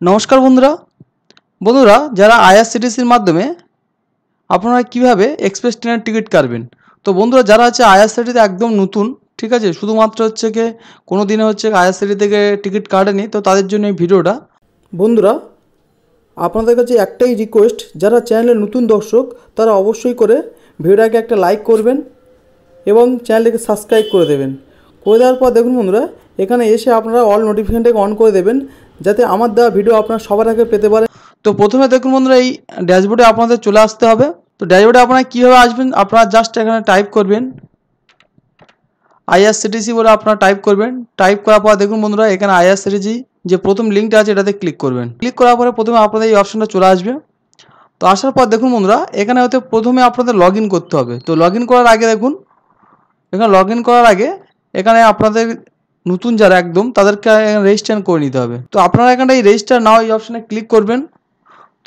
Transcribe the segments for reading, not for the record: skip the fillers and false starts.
নমস্কার বন্ধুরা বন্ধুরা যারা আইআরসিটিসির মাধ্যমে আপনারা কিভাবে এক্সপ্রেস ট্রেনের টিকিট কাটবেন। তো বন্ধুরা যারা হচ্ছে আইআরসিটিসিতে একদম নতুন, ঠিক আছে, শুধুমাত্র হচ্ছে কি কোনো দিনে হচ্ছে আইআরসিটিসি থেকে টিকিট কাটেনি, তো তাদের জন্য এই ভিডিওটা। বন্ধুরা আপনাদের কাছে একটাই রিকোয়েস্ট, যারা চ্যানেলের নতুন দর্শক তারা অবশ্যই করে ভিডিওটাকে একটা লাইক করবেন এবং চ্যানেলটাকে সাবস্ক্রাইব করে দেবেন। করে দেওয়ার পর দেখুন বন্ধুরা, এখানে এসে আপনারা অল নোটিফিকেশনটাকে অন করে দেবেন যাতে আমার দেওয়া ভিডিও আপনারা সবার আগে পেতে পারেন। তো প্রথমে দেখুন বন্ধুরা, এই ড্যাশবোর্ডে আপনাদের চলে আসতে হবে। তো ড্যাশবোর্ডে আপনারা কীভাবে আসবেন, আপনারা জাস্ট এখানে টাইপ করবেন আইআরসিটিসি বলে আপনারা টাইপ করবেন। টাইপ করার পর দেখুন বন্ধুরা, এখানে আইআরসিটিসি যে প্রথম লিঙ্কটা আছে এটাতে ক্লিক করবেন। ক্লিক করার পরে প্রথমে আপনাদের এই অপশনটা চলে আসবে। তো আসার পর দেখুন বন্ধুরা, এখানে হয়তো প্রথমে আপনাদের লগ ইন করতে হবে। তো লগ ইন করার আগে দেখুন, এখানে লগ ইন করার আগে এখানে আপনাদের নতুন যারা একদম তাদেরকে রেজিস্ট্রেশন করে নিতে হবে। তো আপনারা এখানে এই রেজিস্টার নাও এই অপশানে ক্লিক করবেন।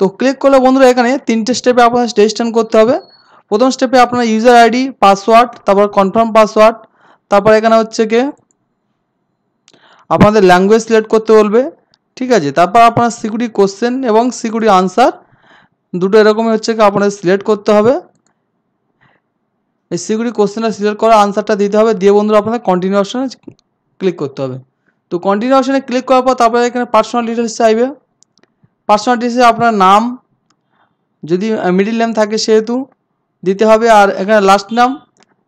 তো ক্লিক করলে বন্ধুরা এখানে তিনটে স্টেপে আপনাদের রেজিস্ট্রেশন করতে হবে। প্রথম স্টেপে আপনার ইউজার আইডি, পাসওয়ার্ড, তারপর কনফার্ম পাসওয়ার্ড, তারপর এখানে হচ্ছে কি আপনাদের ল্যাঙ্গুয়েজ সিলেক্ট করতে বলবে, ঠিক আছে। তারপর আপনার সিকিউরিটি কোশ্চেন এবং সিকিউরিটি আনসার দুটো এরকমই হচ্ছে কি আপনাদের সিলেক্ট করতে হবে। এই সিকিউরিটি কোশ্চেনটা সিলেক্ট করা, আনসারটা দিতে হবে, দিয়ে বন্ধুরা আপনাদের কন্টিনিউ অপশানে ক্লিক করতে হবে। তো কন্টিনিউ অপশানে ক্লিক করার পর তারপরে এখানে পার্সোনাল ডিটেলস চাইবে। পার্সোনাল ডিটেলসে আপনার নাম, যদি মিডিল নেম থাকে সেহেতু দিতে হবে, আর এখানে লাস্ট নাম,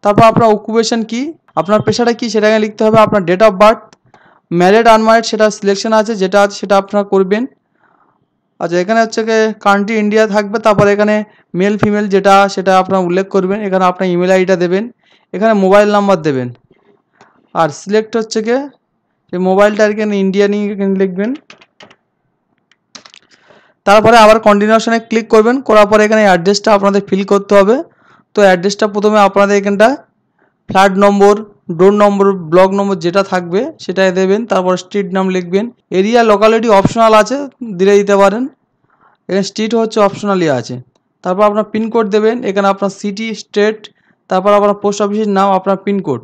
তারপর আপনার অকুপেশন কি, আপনার পেশাটা কি সেটা এখানে লিখতে হবে। আপনার date of birth, married unmarried সেটা সিলেকশন আছে, যেটা আছে সেটা আপনারা করবেন। আচ্ছা, এখানে হচ্ছে কি কান্ট্রি ইন্ডিয়া থাকবে, তারপর এখানে মেল ফিমেল যেটা সেটা আপনারা উল্লেখ করবেন। এখানে আপনার ইমেল আইডিটা দেবেন, এখানে মোবাইল নাম্বার দেবেন, আর সিলেক্ট হচ্ছে কি এই মোবাইলটা এখানে ইন্ডিয়ানই এখানে লিখবেন। তারপরে আবার কন্টিনিউশনে ক্লিক করবেন, করার পরে এখানে অ্যাড্রেসটা আপনাদের ফিল করতে হবে। তো অ্যাড্রেসটা প্রথমে আপনাদের এখানটা ফ্ল্যাট নম্বর, ডোর নম্বর, ব্লক নম্বর যেটা থাকবে সেটাই দেবেন। তারপর স্ট্রিট নাম লিখবেন। এরিয়া লোকালিটি অপশনাল আছে, দিতে পারেন। এখানে স্ট্রিট হচ্ছে অপশনালি আছে। তারপর আপনার পিনকোড দেবেন, এখানে আপনার সিটি, স্টেট, তারপর আপনার পোস্ট অফিসের নাম, আপনার পিনকোড।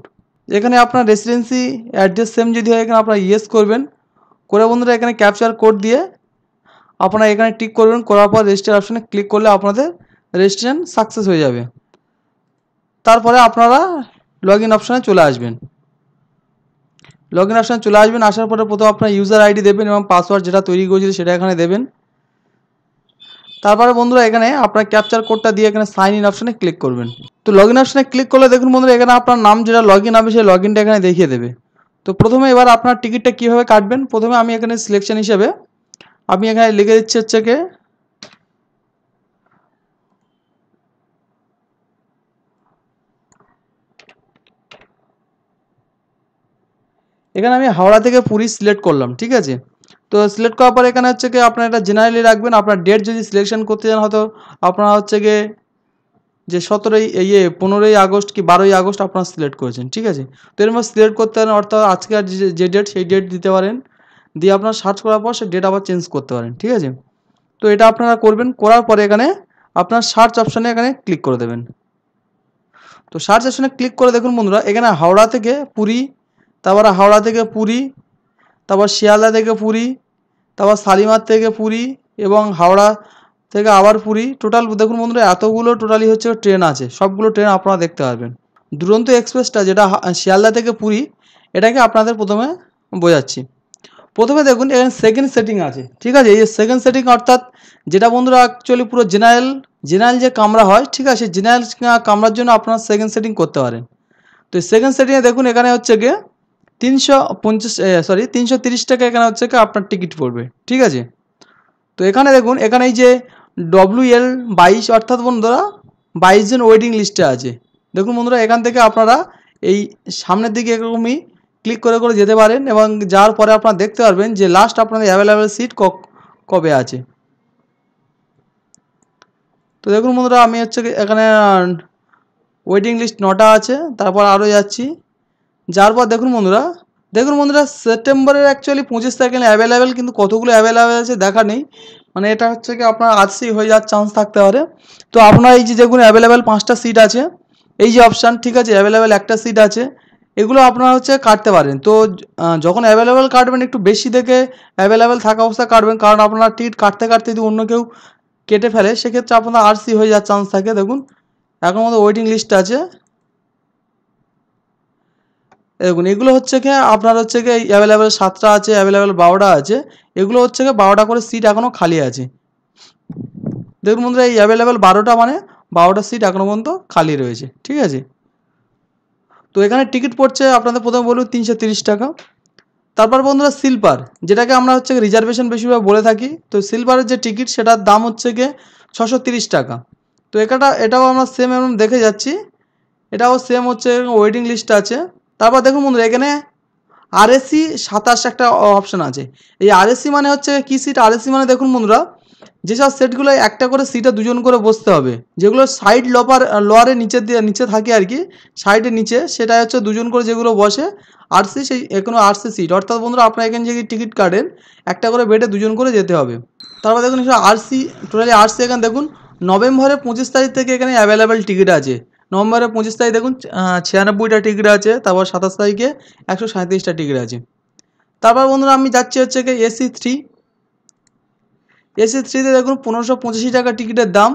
এখানে আপনার রেসিডেন্সি অ্যাড্রেস সেম যদি হয় এখানে আপনার ইয়েস করবেন। করে বন্ধুরা এখানে ক্যাপচার কোড দিয়ে আপনারা এখানে টিক করবেন। করার পর রেজিস্টার অপশানে ক্লিক করলে আপনাদের রেজিস্ট্রেশন সাকসেস হয়ে যাবে। তারপরে আপনারা লগ ইন অপশানে চলে আসবেন। লগ ইন অপশানে চলে আসবেন, আসার পরে প্রথমে আপনার ইউজার আইডি দেবেন এবং পাসওয়ার্ড যেটা তৈরি করেছিল সেটা এখানে দেবেন। তারপরে বন্ধুরা এখানে আপনার ক্যাপচার কোডটা দিয়ে এখানে সাইন ইন অপশানে ক্লিক করবেন। তো লগ ইন অপশানে ক্লিক করলে দেখুন বন্ধুরা এখানে আপনার নাম যেটা লগ ইন হবে সেই লগ ইনটা এখানে দেখিয়ে দেবে। তো প্রথমে এবার আপনার টিকিটটা কীভাবে কাটবেন, প্রথমে আমি এখানে সিলেকশন হিসেবে আমি এখানে লিখে দিচ্ছি হচ্ছে কি এখানে আমি হাওড়া থেকে পুরী সিলেক্ট করলাম, ঠিক আছে। তো সিলেক্ট করার পরে এখানে হচ্ছে কি আপনার এটা জেনারেলি রাখবেন। আপনার ডেট যদি সিলেকশন করতে চান হয়তো আপনারা হচ্ছে গিয়ে যে 15ই আগস্ট কি 12ই আগস্ট আপনারা সিলেক্ট করেছেন, ঠিক আছে। তো এর মধ্যে সিলেক্ট করতে পারেন, অর্থাৎ আজকে আর যে ডেট সেই ডেট দিতে পারেন, দিয়ে আপনার সার্চ করার পর সেই ডেট আবার চেঞ্জ করতে পারেন, ঠিক আছে। তো এটা আপনারা করবেন। করার পরে এখানে আপনার সার্চ অপশানে এখানে ক্লিক করে দেবেন। তো সার্চ অপশানে ক্লিক করে দেখুন বন্ধুরা এখানে হাওড়া থেকে পুরী, তারপরে হাওড়া থেকে পুরী, তারপর শিয়ালদা থেকে পুরী, তারপর শালিমার থেকে পুরী এবং হাওড়া থেকে আবার পুরী, টোটাল দেখুন বন্ধুরা এতগুলো টোটালি হচ্ছে ট্রেন আছে। সবগুলো ট্রেন আপনারা দেখতে পারবেন। দুরন্ত এক্সপ্রেসটা যেটা শিয়ালদা থেকে পুরী, এটাকে আপনাদের প্রথমে বোঝাচ্ছি। প্রথমে দেখুন এখানে সেকেন্ড সেটিং আছে, ঠিক আছে। এই সেকেন্ড সেটিং অর্থাৎ যেটা বন্ধুরা অ্যাকচুয়ালি পুরো জেনারেল যে কামরা হয়, ঠিক আছে, জেনারেল কামরার জন্য আপনারা সেকেন্ড সেটিং করতে পারেন। তো সেকেন্ড সেটিংয়ে দেখুন এখানে হচ্ছে গিয়ে 330 টাকা এখানে হচ্ছে কি আপনার টিকিট পড়বে, ঠিক আছে। তো এখানে দেখুন এখানে এই যে WL22 অর্থাৎ বন্ধুরা 22 জন ওয়েটিং লিস্টে আছে। দেখুন বন্ধুরা এখান থেকে আপনারা এই সামনের দিকে এরকমই ক্লিক করে করে যেতে পারেন এবং যাওয়ার পরে আপনারা দেখতে পারবেন যে লাস্ট আপনাদের অ্যাভেলেবেল সিট কবে আছে। তো দেখুন বন্ধুরা আমি হচ্ছে এখানে ওয়েটিং লিস্ট 9টা আছে। তারপর আরও যাচ্ছি, যার পর দেখুন বন্ধুরা সেপ্টেম্বরের অ্যাকচুয়ালি 25 তারিখে অ্যাভেলেবেল, কিন্তু কতগুলো অ্যাভেলেবেল আছে দেখা নেই, মানে এটা হচ্ছে কি আপনার আজকেই হয়ে যাওয়ার চান্স থাকতে পারে। তো আপনারা এই যে দেখুন অ্যাভেলেবেল 5টা সিট আছে, এই যে অপশান, ঠিক আছে, অ্যাভেলেবেল একটা সিট আছে, এগুলো আপনারা হচ্ছে কাটতে পারেন। তো যখন অ্যাভেলেবেল কাটবেন একটু বেশি দেখে অ্যাভেলেবেল থাকা অবস্থায় কাটবেন, কারণ আপনারা টিকিট কাটতে কাটতে যদি অন্য কেউ কেটে ফেলে সেক্ষেত্রে আপনার আরসি হয়ে যাওয়ার চান্স থাকে। দেখুন এখন মতো ওয়েটিং লিস্ট আছে, দেখুন এগুলো হচ্ছে কি আপনার হচ্ছে কি অ্যাভেলেবেল 7টা আছে, অ্যাভেলেবেল 12টা আছে, এগুলো হচ্ছে কি 12টা করে সিট এখনও খালি আছে। দেখুন বন্ধুরা এই অ্যাভেলেবেল 12টা মানে 12টা সিট এখনও পর্যন্ত খালি রয়েছে, ঠিক আছে। তো এখানে টিকিট পড়ছে আপনাদের প্রথমে বলুন 330 টাকা। তারপর বন্ধুরা সিলভার, যেটাকে আমরা হচ্ছে রিজার্ভেশন বেশিরভাগ বলে থাকি, তো সিলভারের যে টিকিট সেটার দাম হচ্ছে গিয়ে 630 টাকা। তো এটাও আমরা সেম এরকম দেখে যাচ্ছি, এটাও সেম হচ্ছে ওয়েটিং লিস্ট আছে। তারপর দেখুন বন্ধুরা এখানে আরএসি 27 একটা অপশান আছে। এই আরএসি মানে হচ্ছে কি সিট, আরএসি মানে দেখুন বন্ধুরা যেসব সেটগুলো একটা করে সিটে দুজন করে বসতে হবে, যেগুলো সাইড লোয়ারের নিচে থাকে আর কি, সাইডের নিচে, সেটাই হচ্ছে দুজন করে যেগুলো বসে আরসি, সেই এখনো আরসি সিট। অর্থাৎ বন্ধুরা আপনার এখানে যদি টিকিট কাটেন একটা করে বেডে দুজন করে যেতে হবে। তারপর দেখুন এসব আরসি, টোটালি আরসি এখানে দেখুন নভেম্বরের 25 তারিখ থেকে এখানে অ্যাভেলেবেল টিকিট আছে। নভেম্বরের 25 তারিখ দেখুন 96টা টিকিট আছে, তারপর 27 তারিখে 137টা টিকিট আছে। তারপর বন্ধুরা আমি যাচ্ছি হচ্ছে কি AC3। AC3তে দেখুন 1585 টাকা টিকিটের দাম,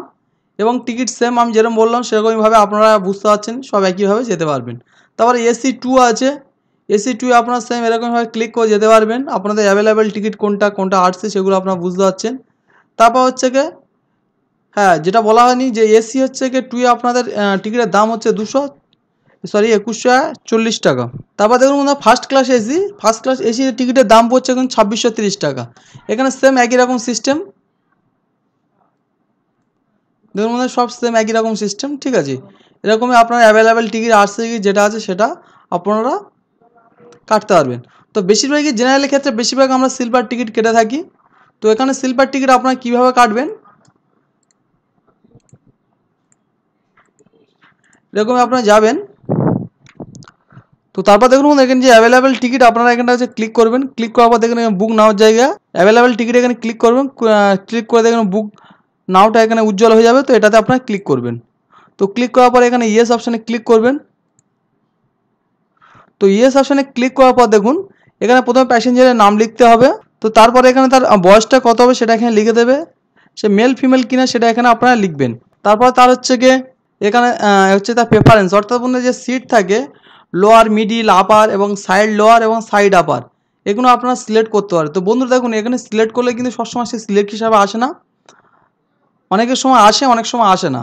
এবং টিকিট সেম আমি যেরকম বললাম সেরকমইভাবে আপনারা বুঝতে পারছেন, সব একইভাবে যেতে পারবেন। তারপরে AC2 আছে, AC2 আপনারা সেম এরকমভাবে ক্লিক করে যেতে পারবেন, আপনাদের অ্যাভেলেবেল টিকিট কোনটা আসছে সেগুলো আপনারা বুঝতে পারছেন। তারপর হচ্ছে কি হ্যাঁ যেটা বলা হয়নি যে এসি হচ্ছে কি 2 আপনাদের টিকিটের দাম হচ্ছে 2140 টাকা। তারপর দেখুন বন্ধুরা ফার্স্ট ক্লাস এসি টিকিটের দাম পড়ছে এখন 2630 টাকা। এখানে সেম একই রকম সিস্টেম, দেখুন বন্ধুরা সব সেম একই রকম সিস্টেম, ঠিক আছে। এরকমই আপনার অ্যাভেলেবেল টিকিট আরসি যেটা আছে সেটা আপনারা কাটতে পারবেন। তো বেশিরভাগই জেনারেলের ক্ষেত্রে বেশিরভাগ আমরা সিলভার টিকিট কেটে থাকি। তো এখানে সিলভার টিকিট আপনারা কীভাবে কাটবেন, এরকমই আপনারা যাবেন। তো তারপর দেখুন এখানে যে অ্যাভেলেবেল টিকিট আপনারা এখানটা হচ্ছে ক্লিক করবেন, ক্লিক করার পর দেখুন বুক নাওয়ার জায়গা অ্যাভেলেবেল টিকিট এখানে ক্লিক করবেন, ক্লিক করে দেখুন বুক নাওটা এখানে উজ্জ্বল হয়ে যাবে, তো এটাতে আপনারা ক্লিক করবেন। তো ক্লিক করার পর এখানে ইয়েস অপশানে ক্লিক করবেন। তো ইয়েস অপশানে ক্লিক করার পর দেখুন এখানে প্রথমে প্যাসেঞ্জারের নাম লিখতে হবে। তো তারপরে এখানে তার বয়সটা কত হবে সেটা এখানে লিখে দেবে, সে মেল ফিমেল কিনা সেটা এখানে আপনারা লিখবেন। তারপর তার হচ্ছে গিয়ে এখানে হচ্ছে তার প্রেফারেন্স, অর্থাৎ বন্ধুরা যে সিট থাকে লোয়ার, মিডিল, আপার এবং সাইড লোয়ার এবং সাইড আপার, এগুলো আপনারা সিলেক্ট করতে পারেন। তো বন্ধুরা দেখুন এখানে সিলেক্ট করলে কিন্তু সবসময় সে সিলেক্ট হিসাবে আসে না, অনেকের সময় আসে অনেক সময় আসে না।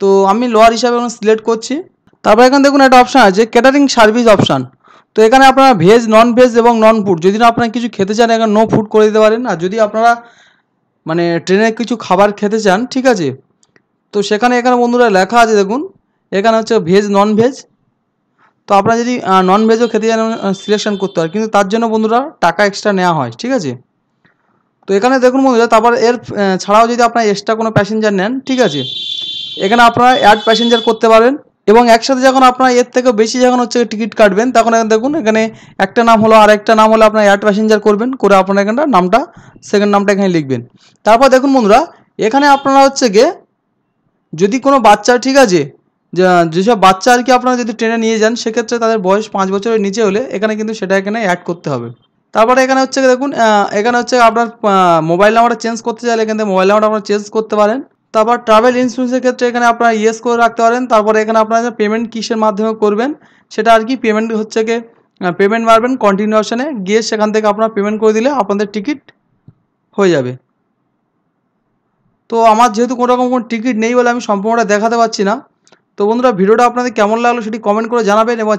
তো আমি লোয়ার হিসাবে সিলেক্ট করছি। তারপর এখানে দেখুন একটা অপশান আছে ক্যাটারিং সার্ভিস অপশান। তো এখানে আপনারা ভেজ, নন ভেজ এবং নন ফুড, যদি না আপনারা কিছু খেতে চান এখানে নো ফুড করে দিতে পারেন। আর যদি আপনারা মানে ট্রেনে কিছু খাবার খেতে চান, ঠিক আছে, তো এখানে বন্ধুরা লেখা আছে দেখুন এখানে হচ্ছে ভেজ, নন ভেজ। তো আপনারা যদি নন ভেজও খেতে চান সিলেকশন করতে হয়, কিন্তু তার জন্য বন্ধুরা টাকা এক্সট্রা নেওয়া হয়, ঠিক আছে। তো এখানে দেখুন বন্ধুরা তারপর এর ছাড়াও যদি আপনারা এক্সট্রা কোনো প্যাসেঞ্জার নেন, ঠিক আছে, এখানে আপনারা অ্যাড প্যাসেঞ্জার করতে পারেন। এবং একসাথে যখন আপনারা এর থেকে বেশি যখন হচ্ছে টিকিট কাটবেন তখন দেখুন এখানে একটা নাম হলো আর একটা নাম হলো আপনারা অ্যাড প্যাসেঞ্জার করবেন, করে আপনারা এখানটা নামটা সেকেন্ড নামটা এখানে লিখবেন। তারপর দেখুন বন্ধুরা এখানে আপনারা হচ্ছে গিয়ে যদি কোনো বাচ্চা, ঠিক আছে, যেসব বাচ্চা আর কি আপনারা যদি ট্রেনে নিয়ে যান সেক্ষেত্রে তাদের বয়স 5 বছরের নিচে হলে এখানে কিন্তু সেটা এখানে অ্যাড করতে হবে। তারপরে এখানে হচ্ছে দেখুন এখানে হচ্ছে আপনার মোবাইল নাম্বারটা চেঞ্জ করতে চাইলে এখান থেকে মোবাইল নাম্বারটা আপনারা চেঞ্জ করতে পারেন। তারপর ট্রাভেল ইন্স্যুরেন্সের ক্ষেত্রে এখানে আপনারা ইয়েস করে রাখতে পারেন। তারপরে এখানে আপনারা পেমেন্ট কিসের মাধ্যমে করবেন সেটা আর কি, পেমেন্ট হচ্ছে গিয়ে পেমেন্ট মারবেন কন্টিনিউ অপশানে গিয়ে, সেখান থেকে আপনারা পেমেন্ট করে দিলে আপনাদের টিকিট হয়ে যাবে। তো আমার যেহেতু কোনো রকম কোনো টিকিট নেই বলে আমি সম্পূর্ণটা দেখাতে পারছি না। তো বন্ধুরা ভিডিওটা আপনাদের কেমন লাগলো সেটি কমেন্ট করে জানাবেন, এবং